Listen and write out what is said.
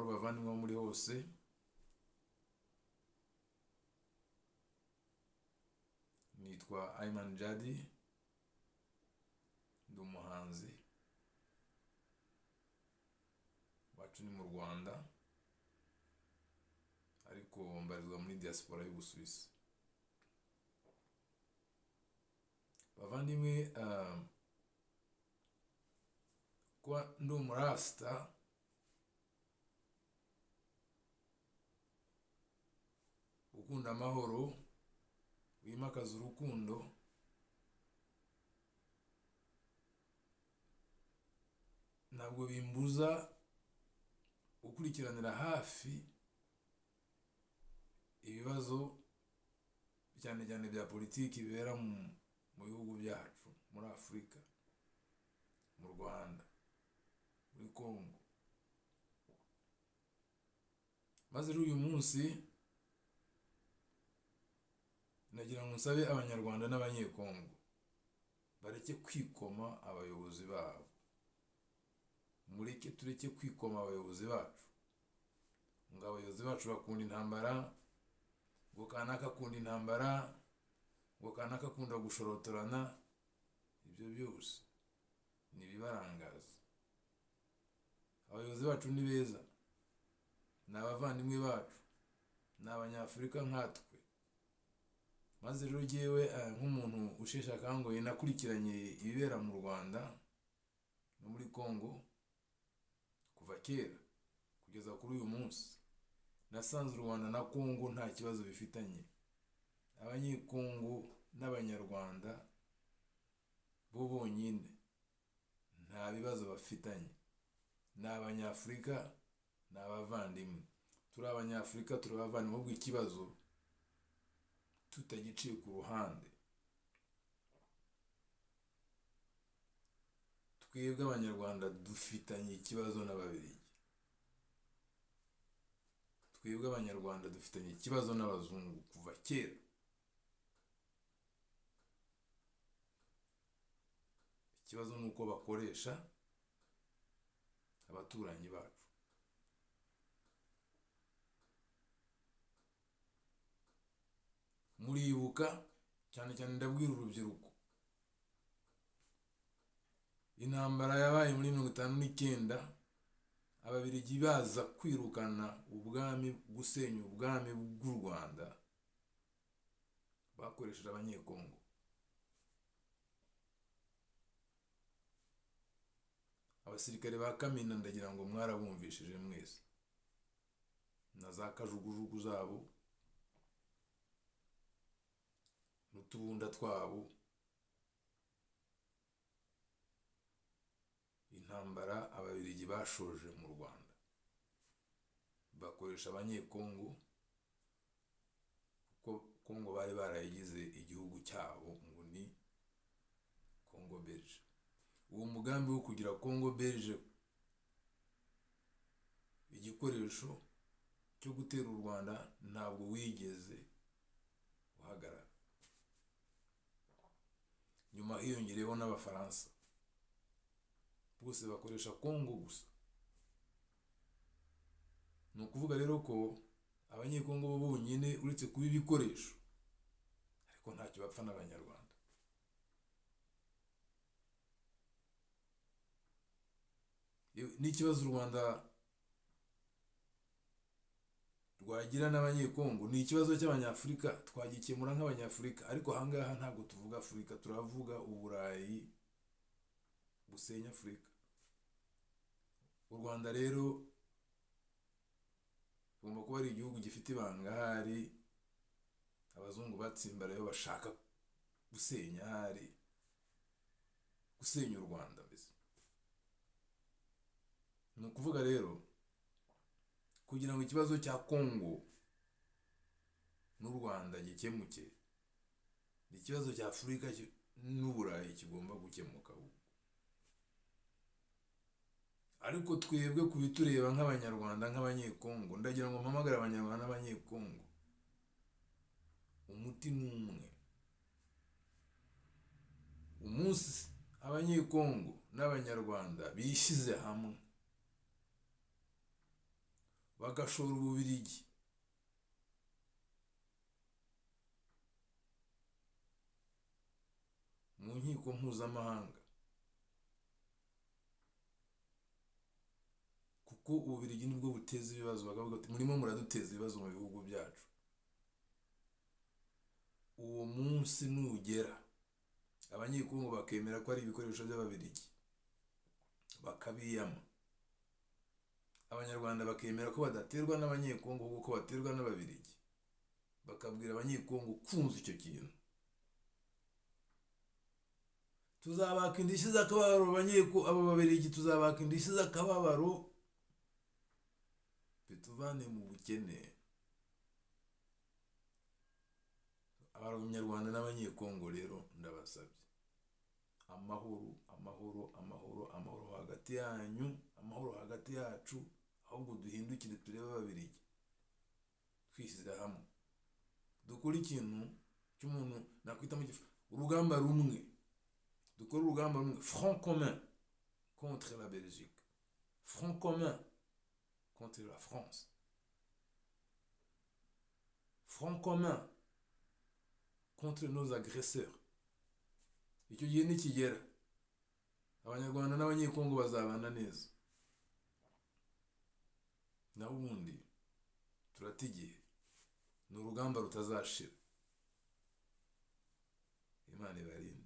bavandimwe muri hose. Nitwa Ayman Jadi, ndi umuhanzi wacu ni mu Rwanda, ariko mbarizwa muri diaspora y'Ubusuwisi. Bavandimwe, kuba ndi umurasta ukunda amahoro, wimakaza urukundo, ntabwo bimbuza gukurikiranira hafi ibibazo cyane cyane bya politiki bibera mu bihugu byacu, muri Afurika, mu Rwanda, muri Congo. Maze uyu munsi nagira ngo nsabe abanyarwanda n'abanyekongo bareke kwikoma abayobozi babo. Tureke kwikoma abayobozi bacu, ngo abayobozi bacu bakunda intambara, ngo kanaka akunda intambara, ngo kanaka akunda gushorotorana. Ibyo byose ni ibibarangaza. Abayobozi bacu ni beza, ni abavandimwe bacu, ni abanyafurika nkatwe. Maze rero jyewe nk'umuntu usheshe akanguhe nakurikiranye ibibera mu Rwanda no muri Congo kuva kera kugeza kuri uyu munsi, nasanze u Rwanda na Congo nta kibazo bifitanye. Abanyekongo n'abanyarwanda bo bonyine nta bibazo bafitanye. Ni abanyafurika, ni abavandimwe. Turi abanyafurika, turi abavandimwe, ahubwo ikibazo tutagiciye ku ruhande. Twebwe abanyarwanda dufitanye ikibazo n'Ababiligi. Twebwe abanyarwanda dufitanye ikibazo n'abazungu kuva kera. Ikibazo ni uko bakoresha abaturanyi bacu. Muribuka cyane cyane, ndabwira urubyiruko, intambara yabaye muri 1959, Ababiligi baza kwirukana ubwami, gusenya ubwami bw'u Rwanda, bakoresheje abanyekongo. Abasirikare ba Kamina ndagira ngo mwarabumvishije mwese, na za kajugujugu zabo n'utubunda twabo. Intambara Ababiligi bashoje mu Rwanda bakoresha abanyekongo, kuko Kongo bari barayigize igihugu cyabo ngo ni Congo Belge. Uwo mugambi wo kugira Congo Belge igikoresho cyo gutera u Rwanda ntabwo wigeze uhagarara. Nyuma hiyongereyeho n'Abafaransa, bose bakoresha Congo gusa. Ni ukuvuga rero ko abanyekongo bo bonyine uretse kuba ibikoresho, ariko ntacyo bapfa n'Abanyarwanda. N'ikibazo u Rwanda rwagira n'abanyekongo ni ikibazo cy'Abanyafurika, twagikemura nk'Abanyafurika. Ariko ahangaha ntabwo tuvuga Afurika, turavuga Uburayi busenya Afurika. U Rwanda rero rugomba kuba ari igihugu gifite ibanga, hari abazungu batsimbarayo bashaka gusenya, hari gusenya u Rwanda mbese. Ni ukuvuga rero, kugira ngo ikibazo cya Congo n'u Rwanda gikemuke, ni ikibazo cya Afurika n'Uburayi kigomba gukemuka. Ariko twebwe kubitureba nk'Abanyarwanda, nk'Abanyekongo, ndagira ngo mpamagare Abanyarwanda n'Abanyekongo, umuti ni umwe. Umunsi Abanyekongo n'Abanyarwanda bishyize hamwe bagashora Ububiligi mu nkiko mpuzamahanga, kuko Ububiligi nibwo buteza ibibazo, bakavuga ati murimo muraduteza ibibazo mu bihugu byacu. Uwo munsi nugera abanyekongo bakemera ko ari ibikoresho by'Ababiligi bakabiyama, abanyarwanda bakemera ko badaterwa n'abanyekongo kuko baterwa n'Ababiligi, bakabwira abanyekongo kumva icyo kintu, tuzabaka indishyi z'akababaro abo Babiligi, tuzabaka indishyi z'akababaro bituvane mu bukene. Abanyarwanda n'abanyekongo rero ndabasabye amahoro, amahoro, amahoro, amahoro hagati yanyu, amahoro hagati yacu, ahubwo duhindukire turebe Ababiligi twishyize hamwe, dukora ikintu cy'umuntu nakwita mu urugamba rumwe, dukora urugamba rumwe, front commun contre la Belgique, front commun contre la France, front commun contre nos agresseurs. Icyo gihe nikigera abanyarwanda n'abanyekongo bazabana neza, naho ubundi turatigiye, ni urugamba rutazashira. Imana ibarinde.